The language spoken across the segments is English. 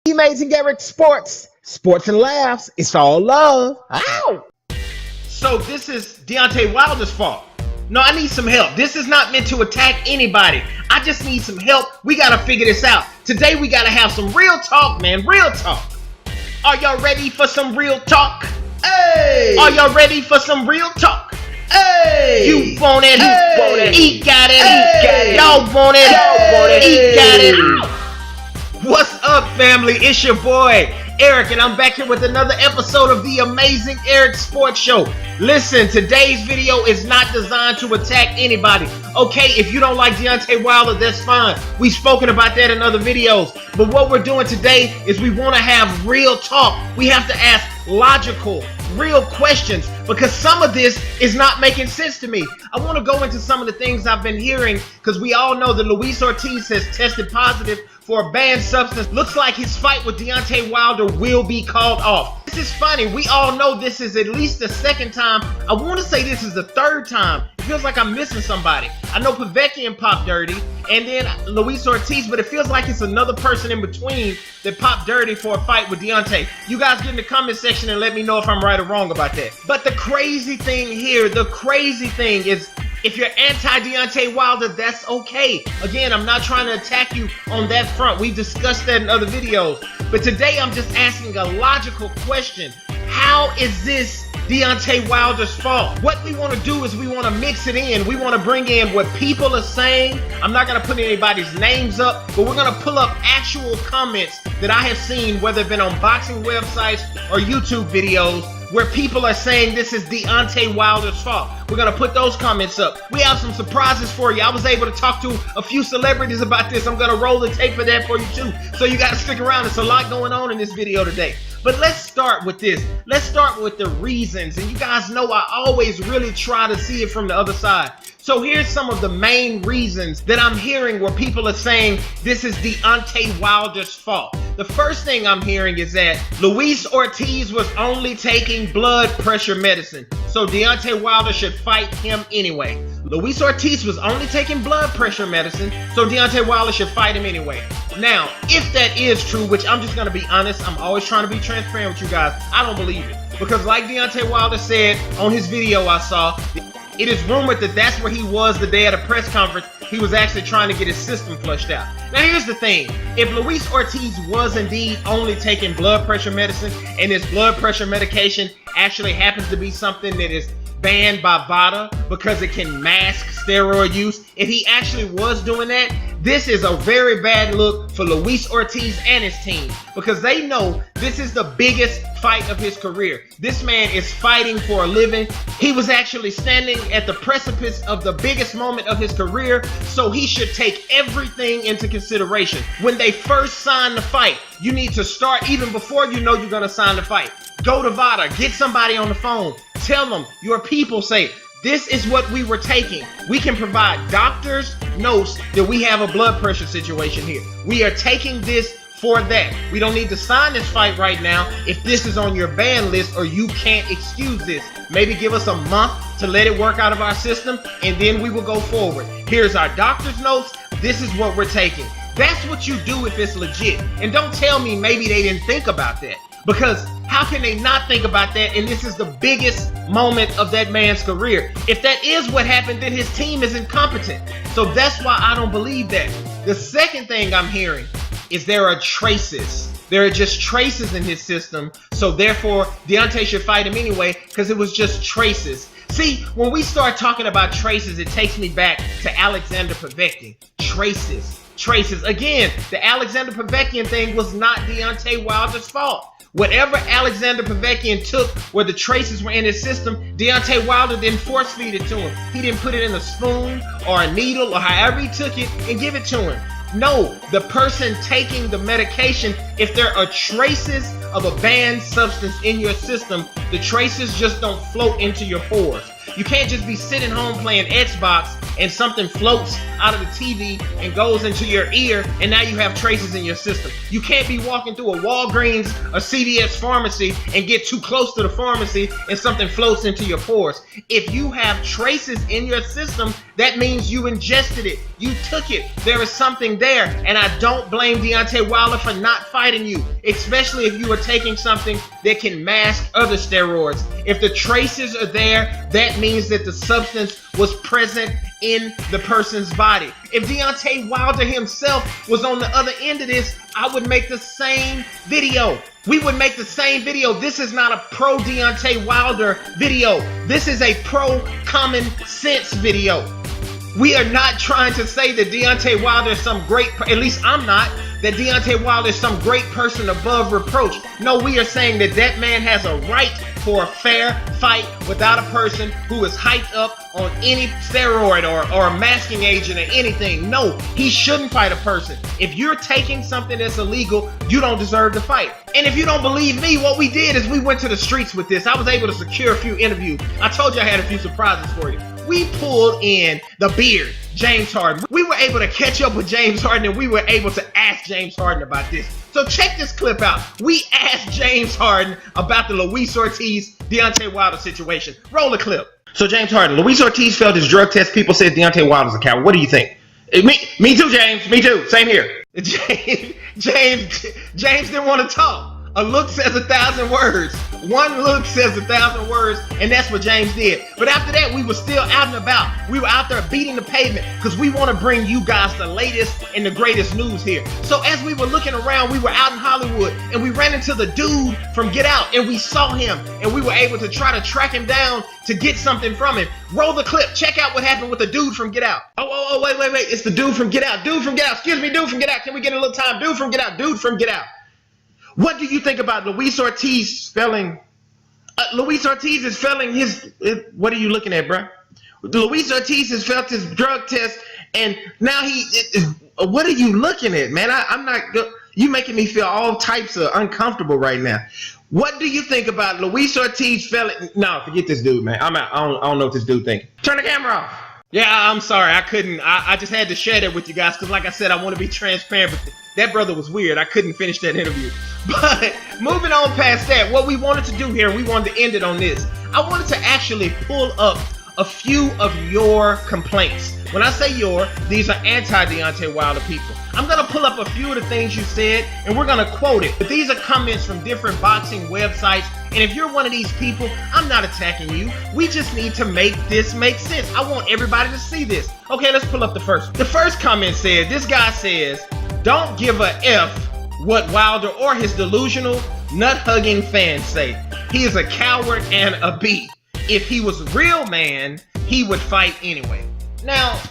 Emazing Eric Sports and laughs. It's all love. Ow! So this is Deontay Wilder's fault. No, I need some help. This is not meant to attack anybody. I just need some help. We gotta figure this out. Today we gotta have some real talk, man. Real talk. Are y'all ready for some real talk? Hey! Are y'all ready for some real talk? Hey! You want it? Hey! You want it? He got it. Hey! He got it. Y'all want it? Hey! Y'all want it? He got it. What's up, family? It's your boy Eric, and I'm back here with another episode of the Emazing Eric Sports Show. Listen, today's video is not designed to attack anybody. Okay, if you don't like Deontay Wilder, that's fine. We've spoken about that in other videos. But what we're doing today is we want to have real talk. We have to ask logical, real questions, because some of this is not making sense to me. I want to go into some of the things I've been hearing, because we all know that Luis Ortiz has tested positive for a banned substance. Looks like his fight with Deontay Wilder will be called off. This is funny. We all know this is at least the second time. I want to say this is the third time. It feels like I'm missing somebody. I know Povetkin popped dirty, and then Luis Ortiz, but it feels like it's another person in between that popped dirty for a fight with Deontay. You guys get in the comment section and let me know if I'm right or wrong about that. But the crazy thing here, the crazy thing is, if you're anti-Deontay Wilder, that's okay. Again, I'm not trying to attack you on that front. We discussed that in other videos. But today I'm just asking a logical question. How is this Deontay Wilder's fault? What we want to do is we want to mix it in. We want to bring in what people are saying. I'm not going to put anybody's names up, but we're going to pull up actual comments that I have seen, whether it's been on boxing websites or YouTube videos, where people are saying this is Deontay Wilder's fault. We're going to put those comments up. We have some surprises for you. I was able to talk to a few celebrities about this. I'm going to roll the tape of that for you too. So you got to stick around. There's a lot going on in this video today. But let's start with this. Let's start with the reasons. And you guys know I always really try to see it from the other side. So here's some of the main reasons that I'm hearing where people are saying this is Deontay Wilder's fault. The first thing I'm hearing is that Luis Ortiz was only taking blood pressure medicine, so Deontay Wilder should fight him anyway. Luis Ortiz was only taking blood pressure medicine, so Deontay Wilder should fight him anyway. Now, if that is true, which I'm just going to be honest, I'm always trying to be transparent with you guys, I don't believe it. Because like Deontay Wilder said on his video I saw, it is rumored that that's where he was the day of the press conference. He was actually trying to get his system flushed out. Now here's the thing. If Luis Ortiz was indeed only taking blood pressure medicine, and his blood pressure medication actually happens to be something that is banned by VADA because it can mask steroid use, if he actually was doing that, this is a very bad look for Luis Ortiz and his team, because they know this is the biggest fight of his career. This man is fighting for a living. He was actually standing at the precipice of the biggest moment of his career, so he should take everything into consideration. When they first sign the fight, you need to start even before you know you're going to sign the fight. Go to VADA, get somebody on the phone, tell them your people say, this is what we were taking. We can provide doctors' notes that we have a blood pressure situation here. We are taking this for that. We don't need to sign this fight right now if this is on your ban list or you can't excuse this. Maybe give us a month to let it work out of our system, and then we will go forward. Here's our doctor's notes. This is what we're taking. That's what you do if it's legit. And don't tell me maybe they didn't think about that. Because how can they not think about that? And this is the biggest moment of that man's career. If that is what happened, then his team is incompetent. So that's why I don't believe that. The second thing I'm hearing is there are traces. There are just traces in his system. So therefore, Deontay should fight him anyway because it was just traces. See, when we start talking about traces, it takes me back to Alexander Povetkin. Traces. Again, the Alexander Povetkin thing was not Deontay Wilder's fault. Whatever Alexander Povetkin took where the traces were in his system, Deontay Wilder didn't force feed it to him. He didn't put it in a spoon or a needle or however he took it and give it to him. No, the person taking the medication, if there are traces of a banned substance in your system, the traces just don't float into your pores. You can't just be sitting home playing Xbox and something floats out of the TV and goes into your ear and now you have traces in your system. You can't be walking through a Walgreens or CVS pharmacy and get too close to the pharmacy and something floats into your pores. If you have traces in your system, That means you ingested it. You took it. There is something there. And I don't blame Deontay Wilder for not fighting you, especially if you are taking something that can mask other steroids. If the traces are there, that means that the substance was present in the person's body. If Deontay Wilder himself was on the other end of this, I would make the same video. We would make the same video. This is not a pro Deontay Wilder video. This is a pro common sense video. We are not trying to say that Deontay Wilder is some great, at least I'm not, that Deontay Wilder is some great person above reproach. No, we are saying that that man has a right for a fair fight without a person who is hyped up on any steroid or a masking agent or anything. No, he shouldn't fight a person. If you're taking something that's illegal, you don't deserve to fight. And if you don't believe me, what we did is we went to the streets with this. I was able to secure a few interviews. I told you I had a few surprises for you. We pulled in the beard, James Harden. We were able to catch up with James Harden, and we were able to ask James Harden about this. So check this clip out. We asked James Harden about the Luis Ortiz, Deontay Wilder situation. Roll the clip. So James Harden, Luis Ortiz failed his drug test. People said Deontay Wilder's a coward. What do you think? Me too, James. Me too. Same here. James didn't want to talk. A look says 1,000 words. One look says 1,000 words, and that's what James did. But after that, we were still out and about. We were out there beating the pavement because we want to bring you guys the latest and the greatest news here. So as we were looking around, we were out in Hollywood, and we ran into the dude from Get Out, and we saw him, and we were able to try to track him down to get something from him. Roll the clip. Check out what happened with the dude from Get Out. Oh, wait. It's the dude from Get Out. Dude from Get Out. Excuse me, dude from Get Out. Can we get a little time? Dude from Get Out. Dude from Get Out. What do you think about Luis Ortiz failing? Luis Ortiz is failing his. What are you looking at, bro? Luis Ortiz has failed his drug test, and now what are you looking at, man? I'm not. You making me feel all types of uncomfortable right now. What do you think about Luis Ortiz failing? No, forget this dude, man. I'm out. I don't know what this dude thinking. Turn the camera off. Yeah, I'm sorry. I couldn't. I just had to share that with you guys because, like I said, I want to be transparent. But that brother was weird. I couldn't finish that interview. But moving on past that, what we wanted to do here, we wanted to end it on this. I wanted to actually pull up a few of your complaints. When I say your, these are anti-Deontay Wilder people. I'm going to pull up a few of the things you said, and we're going to quote it. But these are comments from different boxing websites. And if you're one of these people, I'm not attacking you. We just need to make this make sense. I want everybody to see this. Okay, let's pull up the first. The first comment said, this guy says, don't give a F what Wilder or his delusional, nut-hugging fans say. He is a coward and a B. If he was a real man, he would fight anyway. Now,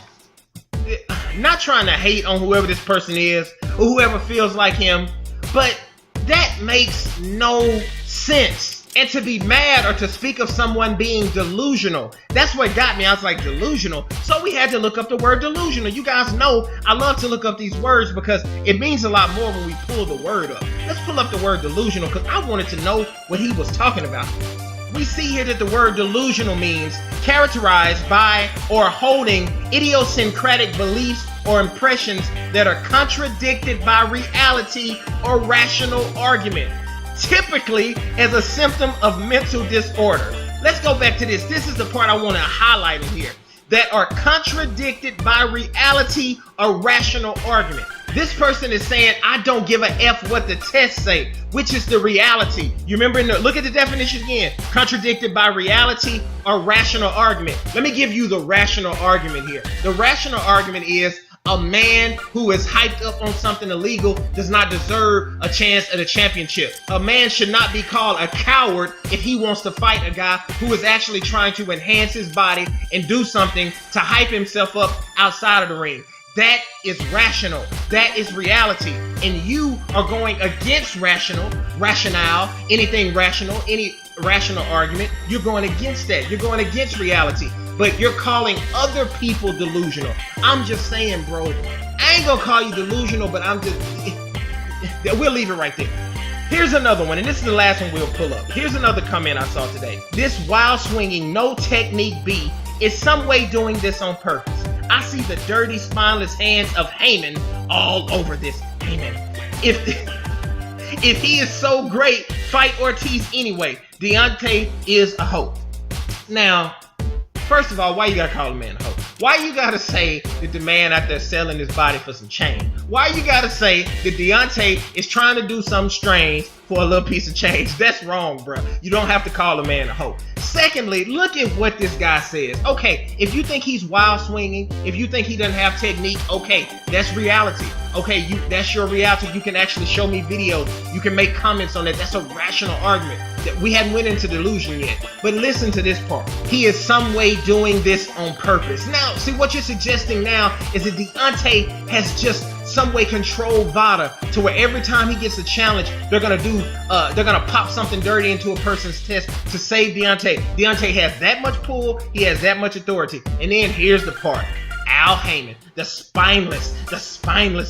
not trying to hate on whoever this person is or whoever feels like him, but that makes no sense. And to be mad or to speak of someone being delusional, that's what got me. I was like, delusional? So we had to look up the word delusional. You guys know I love to look up these words because it means a lot more when we pull the word up. Let's pull up the word delusional because I wanted to know what he was talking about. We see here that the word delusional means characterized by or holding idiosyncratic beliefs or impressions that are contradicted by reality or rational argument, typically as a symptom of mental disorder. Let's go back to this. This is the part I want to highlight in here. That are contradicted by reality or rational argument. This person is saying, I don't give a F what the tests say, which is the reality. You remember, look at the definition again. Contradicted by reality or rational argument. Let me give you the rational argument here. The rational argument is a man who is hyped up on something illegal does not deserve a chance at a championship. A man should not be called a coward if he wants to fight a guy who is actually trying to enhance his body and do something to hype himself up outside of the ring. That is rational. That is reality. And you are going against rationale, anything rational, any rational argument. You're going against that. You're going against reality. But you're calling other people delusional. I'm just saying, bro, I ain't gonna call you delusional, but we'll leave it right there. Here's another one, and this is the last one we'll pull up. Here's another comment I saw today. This wild swinging, no technique B is some way doing this on purpose. I see the dirty, spineless hands of Heyman all over this. Heyman, if he is so great, fight Ortiz anyway. Deontay is a hoe. Now, first of all, why you gotta call a man a hoe? Why you gotta say that the man out there selling his body for some change? Why you gotta say that Deontay is trying to do something strange for a little piece of change? That's wrong, bro. You don't have to call a man a hoe. Secondly, look at what this guy says. Okay, if you think he's wild swinging, if you think he doesn't have technique, okay, that's reality. Okay, that's your reality. You can actually show me videos. You can make comments on that. That's a rational argument. That we hadn't went into delusion yet. But listen to this part. He is some way doing this on purpose. Now, see what you're suggesting now is that Deontay has just some way controlled VADA to where every time he gets a challenge, they're gonna pop something dirty into a person's chest to save Deontay. Deontay has that much pull, he has that much authority. And then here's the part. Al Heyman, the spineless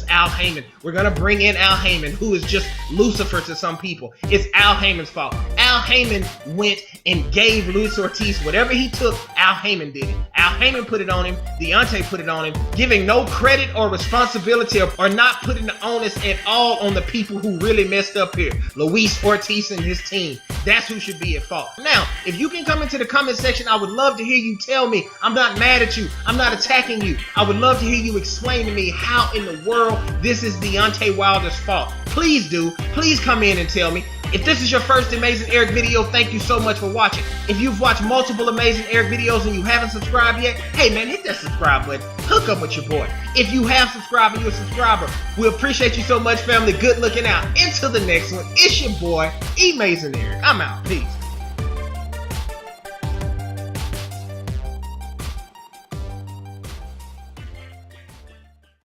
Al Heyman. We're gonna bring in Al Heyman, who is just Lucifer to some people. It's Al Heyman's fault. Al Heyman went and gave Luis Ortiz whatever he took. Al Heyman did it. Al Heyman put it on him. Deontay put it on him, giving no credit or responsibility or not putting the onus at all on the people who really messed up here. Luis Ortiz and his team. That's who should be at fault. Now, if you can come into the comment section, I would love to hear you tell me. I'm not mad at you. I'm not attacking you. I would love to hear you explain to me how in the world this is Deontay Wilder's fault. Please do. Please come in and tell me. If this is your first Emazing Eric video, thank you so much for watching. If you've watched multiple Emazing Eric videos and you haven't subscribed yet, hey man, hit that subscribe button. Hook up with your boy. If you have subscribed and you're a subscriber, we appreciate you so much, family. Good looking out. Until the next one, it's your boy, Emazing Eric. I'm out. Peace.